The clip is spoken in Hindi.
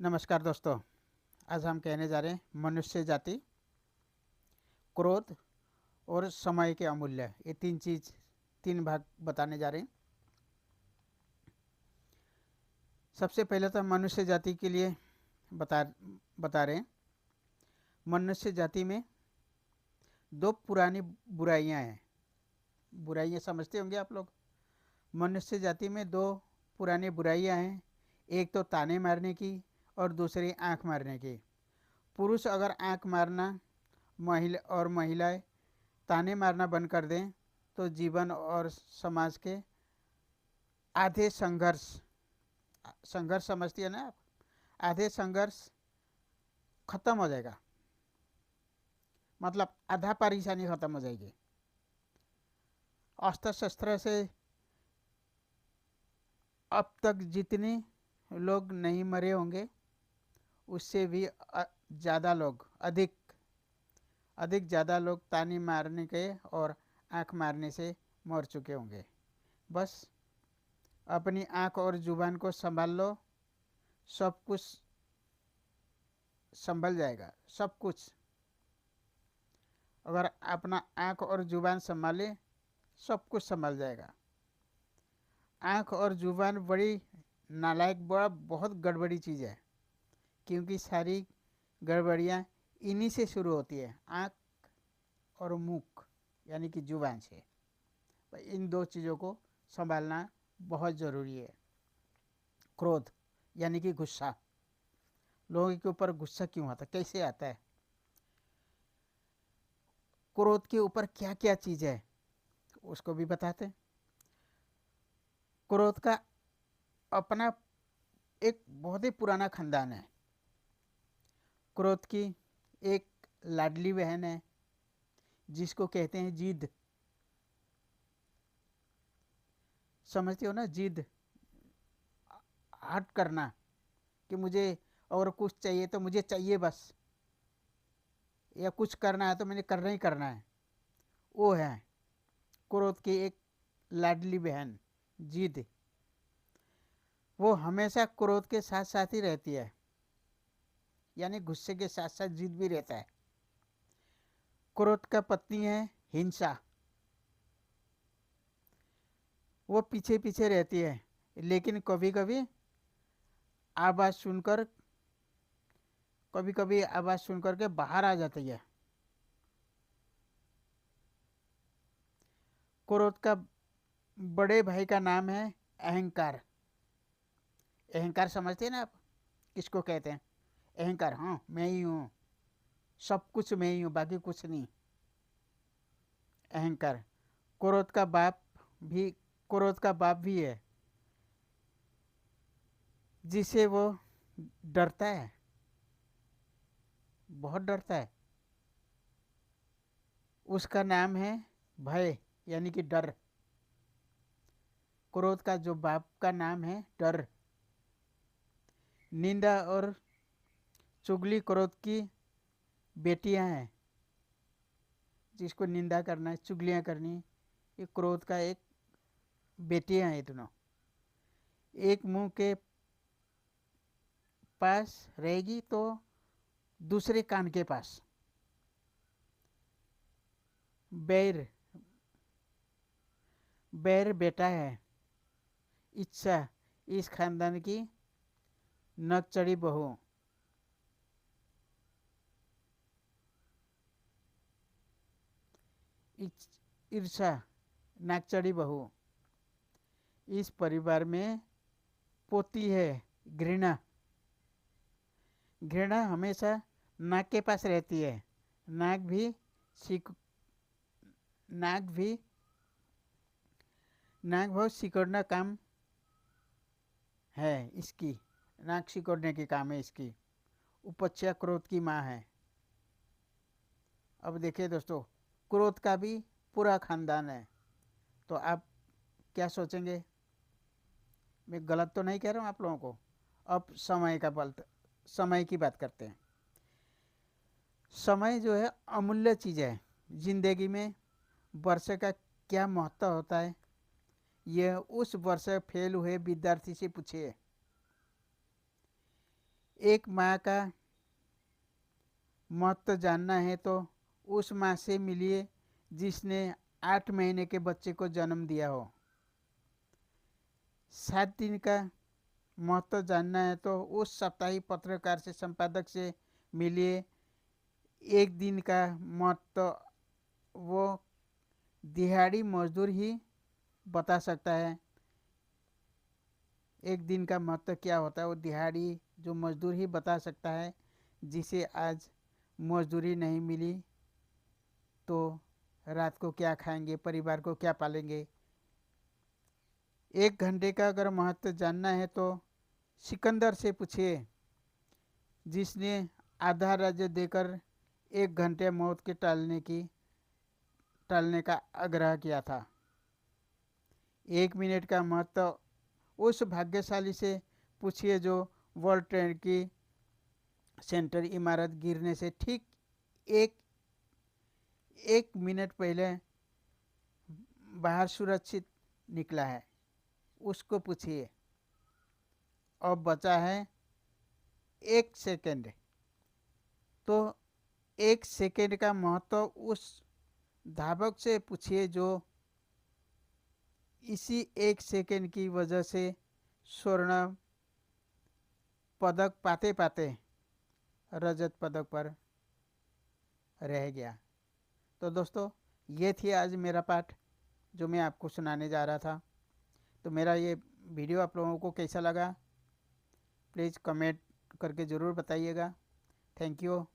नमस्कार दोस्तों। आज हम कहने जा रहे हैं मनुष्य जाति, क्रोध और समय के अमूल्य। ये तीन भाग बताने जा रहे हैं। सबसे पहले तो मनुष्य जाति के लिए बता बता रहे हैं। मनुष्य जाति में दो पुरानी बुराइयां हैं। बुराइयां समझते होंगे आप लोग। मनुष्य जाति में दो पुरानी बुराइयां हैं। एक तो ताने मारने की और दूसरी आंख मारने की। पुरुष अगर आंख मारना और महिलाएं ताने मारना बंद कर दें तो जीवन और समाज के आधे संघर्ष संघर्ष समझती है ना आप, आधे संघर्ष खत्म हो जाएगा। मतलब आधा परेशानी खत्म हो जाएगी। अस्त्र शस्त्र से अब तक जितने लोग नहीं मरे होंगे उससे भी ज़्यादा लोग अधिक अधिक ज़्यादा लोग ताने मारने के और आंख मारने से मर चुके होंगे। बस अपनी आंख और जुबान को संभाल लो, सब कुछ संभल जाएगा। सब कुछ अगर अपना आंख और जुबान संभाले सब कुछ संभल जाएगा। आंख और जुबान बड़ी नालायक बहुत गड़बड़ी चीज़ है, क्योंकि सारी गड़बड़ियाँ इन्हीं से शुरू होती है, आंख और मुख यानी कि जुबान से। इन दो चीज़ों को संभालना बहुत ज़रूरी है। क्रोध यानी कि गुस्सा। लोगों के ऊपर गुस्सा क्यों आता है, कैसे आता है, क्रोध के ऊपर क्या क्या चीज़ है उसको भी बताते हैं। क्रोध का अपना एक बहुत ही पुराना खानदान है। क्रोध की एक लाडली बहन है जिसको कहते हैं जिद। समझते हो ना, जिद, हट करना कि मुझे और कुछ चाहिए तो मुझे चाहिए बस, या कुछ करना है तो मैंने करना ही करना है। वो है क्रोध की एक लाडली बहन, जिद। वो हमेशा क्रोध के साथ साथ ही रहती है, यानी गुस्से के साथ साथ जिद भी रहता है। क्रोध का पत्नी है हिंसा। वो पीछे पीछे रहती है, लेकिन कभी कभी आवाज़ सुनकर कभी कभी आवाज़ सुनकर के बाहर आ जाती है। क्रोध का बड़े भाई का नाम है अहंकार। अहंकार समझते हैं ना आप, किसको कहते हैं? अहंकार, हाँ मैं ही हूँ, सब कुछ मैं ही हूँ, बाकी कुछ नहीं। अहंकार क्रोध का बाप भी क्रोध का बाप भी है, जिसे वो डरता है, बहुत डरता है। उसका नाम है भय यानी कि डर। क्रोध का जो बाप का नाम है डर। निंदा और चुगली क्रोध की बेटियां हैं। जिसको निंदा करना है, चुगलियां करनी, ये क्रोध का एक बेटियां हैं दोनों। एक मुंह के पास रहेगी तो दूसरे कान के पास। बैर बैर बेटा है इच्छा, इस खानदान की नक चढ़ी बहू। ईर्षा, नाक चढ़ी बहू। इस परिवार में पोती है घृणा। घृणा हमेशा नाक के पास रहती है। नाक भी सिक नाक भी नाक बहुत सिकोड़ना काम है इसकी। नाक सिकोड़ने की काम है इसकी। उपच्या क्रोध की माँ है। अब देखिए दोस्तों, क्रोध का भी पूरा खानदान है। तो आप क्या सोचेंगे? मैं गलत तो नहीं कह रहा हूँ आप लोगों को। अब समय की बात करते हैं। समय जो है अमूल्य चीज़ है जिंदगी में। वर्ष का क्या महत्व होता है, यह उस वर्ष फेल हुए विद्यार्थी से पूछिए। एक माँ का महत्व जानना है तो उस माँ से मिलिए जिसने 8 महीने के बच्चे को जन्म दिया हो। 7 दिन का महत्व जानना है तो उस साप्ताहिक पत्रकार से, संपादक से मिलिए। एक दिन का महत्व वो दिहाड़ी मजदूर ही बता सकता है। एक दिन का महत्व क्या होता है वो दिहाड़ी जो मजदूर ही बता सकता है, जिसे आज मजदूरी नहीं मिली तो रात को क्या खाएंगे, परिवार को क्या पालेंगे। 1 घंटे का अगर महत्व जानना है तो सिकंदर से पूछिए, जिसने आधा राज्य देकर 1 घंटे मौत के टालने का आग्रह किया था। 1 मिनट का महत्व उस भाग्यशाली से पूछिए जो वर्ल्ड ट्रेड की सेंटर इमारत गिरने से ठीक एक एक मिनट पहले बाहर सुरक्षित निकला है, उसको पूछिए। अब बचा है 1 सेकेंड, तो 1 सेकेंड का महत्व उस धावक से पूछिए जो इसी 1 सेकेंड की वजह से स्वर्ण पदक पाते पाते रजत पदक पर रह गया। तो दोस्तों, ये थी आज मेरा पाठ जो मैं आपको सुनाने जा रहा था। तो मेरा ये वीडियो आप लोगों को कैसा लगा प्लीज़ कमेंट करके ज़रूर बताइएगा। Thank you.